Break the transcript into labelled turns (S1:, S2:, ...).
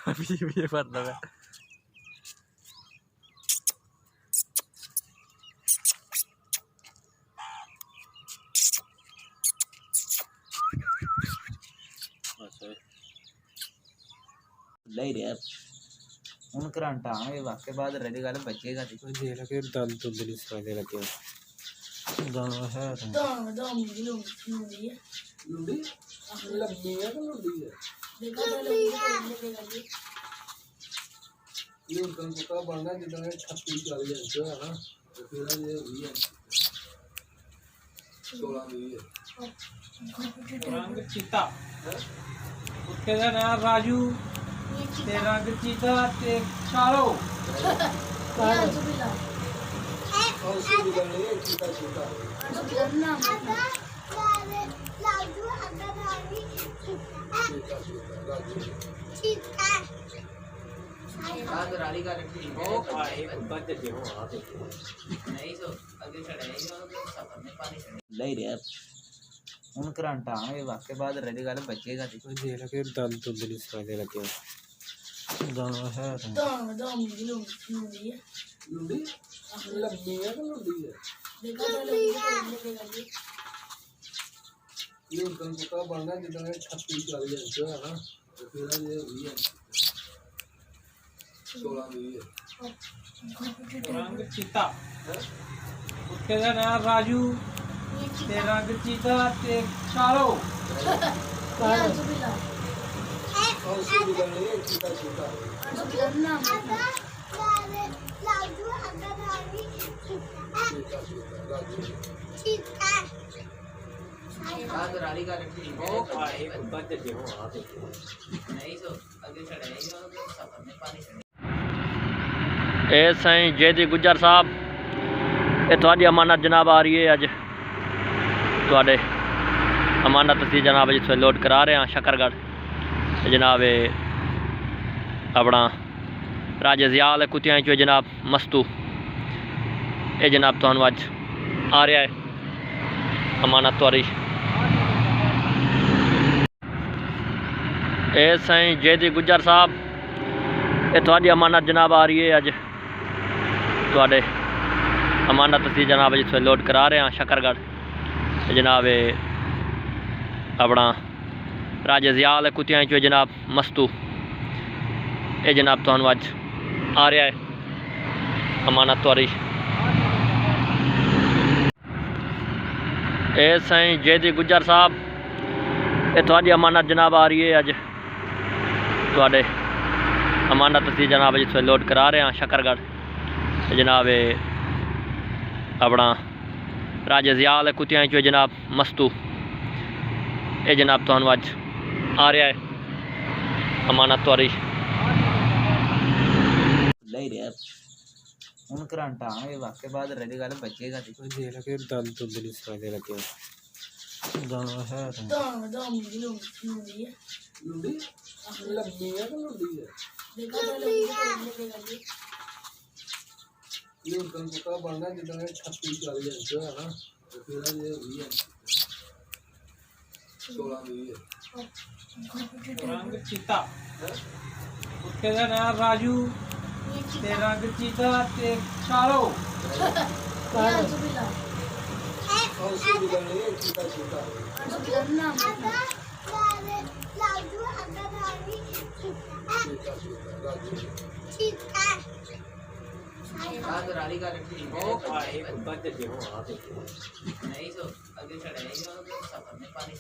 S1: भी भर लगा
S2: ले रे ਹੁਣ ਕਰੰਟ ਆਵੇ ਵਾਕੇ ਬਾਅਦ ਰੈਡੀ ਗੱਲ ਬਚੇਗਾ ਤੇ
S1: ਕੋਈ ਦੇ ਲਗੇ ਦੰਦ ਦੁੱਧ ਨਹੀਂ ਸਵਾਦੇ ਲੱਗੇ ਦਾਣਾ ਹੈ
S3: ਦਾਣਾ ਮਿਲੂ ਲੁੰਡੀ ਹੈ
S1: ਲੁੰਡੀ ਲੰਮੀ ਹੈ ਕਿ ਲੁੰਡੀ ਹੈ
S3: ਦੇਖਾ ਤਾਂ ਲੁੰਡੀ
S1: ਇਹ ਉਦੋਂ ਪਤਾ ਬਣਨਾ ਜਦੋਂ 36 40 ਇੰਚ ਹੈ ਨਾ ਫਿਰ ਇਹ ਹੋਈ ਹੈ 16 ਦੀ ਹੈ ਰੰਗ ਚੀਤਾ ਉੱਤੇ ਦਾ ਨਾਮ ਰਾਜੂ ਤੇ ਰੰਗ ਚੀਤਾ ਤੇ ਕਾਲੋ
S3: ਯਾਰ ਸੁਬਿਲਾ
S1: और सुबह गले चीता चीता
S3: ਸੁਬਿਲਾ
S4: लाजू अगर भाभी
S1: चीता चीता राजू
S2: ਬਾਅਦ ਰਾਲੀ ਕਰ ਰੱਖੀ
S1: ਉਹ ਆਏ ਬੱਜ ਜੇ ਹੋ ਆ ਤੇ
S2: ਨਹੀਂ ਸੋ ਅੱਗੇ ਛੜਾਏਗਾ ਉਹ ਸਫਰ में पानी ले रे ਹੁਣ ਕਰੰਟ ਆਵੇ ਵਾਕੇ ਬਾਅਦ ਰੈਡੀ ਗੱਲ ਬਚੇਗਾ ਤੇ
S1: ਕੋਈ ਦੇ ਲਗੇ ਦੰਦ ਦੁੱਧ ਨਹੀਂ ਸਵਾਦੇ ਲੱਗੇ ਦਾਣਾ ਹੈ
S3: ਦਾਣਾ ਮਿਲੂ ਲੁੰਡੀ ਹੈ
S1: ਲੁੰਡੀ ਲੰਮੀ ਹੈ ਕਿ ਲੁੰਡੀ ਹੈ
S3: ਦੇਖਾ ਤਾਂ ਲੁੰਡੀ
S1: ਇਹ ਉਦੋਂ ਪਤਾ ਬਣਨਾ ਜਦੋਂ 36 40 ਇੰਚ ਹੈ ਨਾ ਫਿਰ ਇਹ ਹੋਈ ਹੈ 16 ਦੀ ਹੈ ਰੰਗ ਚੀਤਾ ਉੱਤੇ ਦਾ ਨਾਮ ਰਾਜੂ ਤੇ ਰੰਗ ਚੀਤਾ ਤੇ ਕਾਲੋ
S3: ਯਾਰ ਸੁਬਿਲਾ
S1: और सुबह गले चीता चीता
S3: ਸੁਬਿਲਾ
S4: लाजू अगर भाभी
S1: चीता चीता राजू
S2: ਬਾਅਦ ਰਾਲੀ ਕਰ ਰੱਖੀ
S1: ਉਹ ਆਏ ਬੱਜ ਜੇ ਹੋ ਆ ਤੇ
S2: ਨਹੀਂ ਸੋ ਅੱਗੇ ਛੜਾਏਗਾ ਉਹ ਸਫਰ में पानी
S5: ਇਹ ਸਾਈਂ ਜੈਦੀ ਗੁੱਜਰ ਸਾਹਿਬ ਇਹ ਤੁਹਾਡੀ ਅਮਾਨਤ ਜਨਾਬ ਆ ਰਹੀ ਹੈ ਅੱਜ ਤੁਹਾਡੇ ਅਮਾਨਤ ਅਸੀਂ ਜਨਾਬ ਜਿੱਥੇ ਲੋਡ ਕਰਾ ਰਹੇ ਹਾਂ ਸ਼ਕਰਗੜ੍ਹ ਤੇ ਜਨਾਬ ਇਹ ਆਪਣਾ ਰਾਜੇ ਜ਼ਿਆਲ ਕੁੱਤਿਆਂ ਚੋਂ ਜਨਾਬ ਮਸਤੂ ਇਹ ਜਨਾਬ ਤੁਹਾਨੂੰ ਅੱਜ ਆ ਰਿਹਾ ਹੈ ਅਮਾਨਤ ਤੁਹਾਡੀ ਇਹ ਸਾਈਂ ਜੈਦੀ ਗੁੱਜਰ ਸਾਹਿਬ ਇਹ ਤੁਹਾਡੀ ਅਮਾਨਤ ਜਨਾਬ ਆ ਰਹੀ ਹੈ ਅੱਜ ਤੁਹਾਡੇ ਅਮਾਨਤ ਅਸੀਂ ਜਨਾਬ ਜਿੱਥੇ ਲੋਡ ਕਰਾ ਰਹੇ ਹਾਂ ਸ਼ਕਰਗੜ੍ਹ ਤੇ ਜਨਾਬ ਇਹ ਆਪਣਾ ਰਾਜੇ ਜ਼ਿਆਲ ਕੁੱਤਿਆਂ ਚੋਂ ਜਨਾਬ ਮਸਤੂ ਇਹ ਜਨਾਬ ਤੁਹਾਨੂੰ ਅੱਜ ਆ ਰਿਹਾ ਹੈ ਅਮਾਨਤ ਤੁਹਾਡੀ ਇਹ ਸਾਈਂ ਜੈਦੀ ਗੁੱਜਰ ਸਾਹਿਬ ਇਹ ਤੁਹਾਡੀ ਅਮਾਨਤ ਜਨਾਬ ਆ ਰਹੀ ਹੈ ਅੱਜ ਤੁਹਾਡੇ ਅਮਾਨਤ ਅਸੀਂ ਜਨਾਬ ਜਿੱਥੇ ਲੋਡ ਕਰਾ ਰਹੇ ਹਾਂ ਸ਼ਕਰਗੜ੍ਹ ਤੇ ਜਨਾਬ ਇਹ ਆਪਣਾ ਰਾਜੇ ਜ਼ਿਆਲ ਕੁੱਤਿਆਂ ਚੋਂ ਜਨਾਬ ਮਸਤੂ ਇਹ ਜਨਾਬ ਤੁਹਾਨੂੰ ਅੱਜ ਆ ਰਿਹਾ ਹੈ ਅਮਾਨਤ ਤੁਹਾਡੀ
S2: ਲੈ ਰੇ ਹੁਣ ਕਰੰਟ ਆਵੇ ਵਾਕੇ ਬਾਅਦ ਰੈਡੀ ਗੱਲ ਬਚੇਗਾ ਤੇ
S1: ਕੋਈ ਦੇ ਲਗੇ ਦੰਦ ਦੁੱਧ ਨਹੀਂ ਸਵਾਦੇ ਲੱਗੇ ਦਾਣਾ ਹੈ
S3: ਦਾਣਾ ਮਿਲੂ ਲੁੰਡੀ ਹੈ
S1: ਲੁੰਡੀ ਲੰਮੀ ਹੈ ਕਿ ਲੁੰਡੀ ਹੈ
S3: ਦੇਖਾ ਤਾਂ ਲੁੰਡੀ
S1: ਇਹ ਉਦੋਂ ਪਤਾ ਬਣਨਾ ਜਦੋਂ 36 40 ਇੰਚ ਹੈ ਨਾ ਫਿਰ ਇਹ ਹੋਈ ਹੈ 16 ਦੀ ਹੈ ਰੰਗ ਚੀਤਾ ਉੱਤੇ ਦਾ ਨਾਮ ਰਾਜੂ ਤੇ ਰੰਗ ਚੀਤਾ ਤੇ ਕਾਲੋ
S3: ਯਾਰ ਸੁਬਿਲਾ
S1: और सुबह गले चीता चीता
S3: ਸੁਬਿਲਾ
S4: लाजू अगर भाभी
S1: चीता चीता राजू
S2: ਬਾਅਦ ਰਾਲੀ ਕਰ ਰੱਖੀ
S1: ਉਹ ਆਏ ਬੱਜ ਜੇ ਹੋ ਆ ਤੇ
S2: नहीं सो अगे छड़ाएगा वो सफर में पानी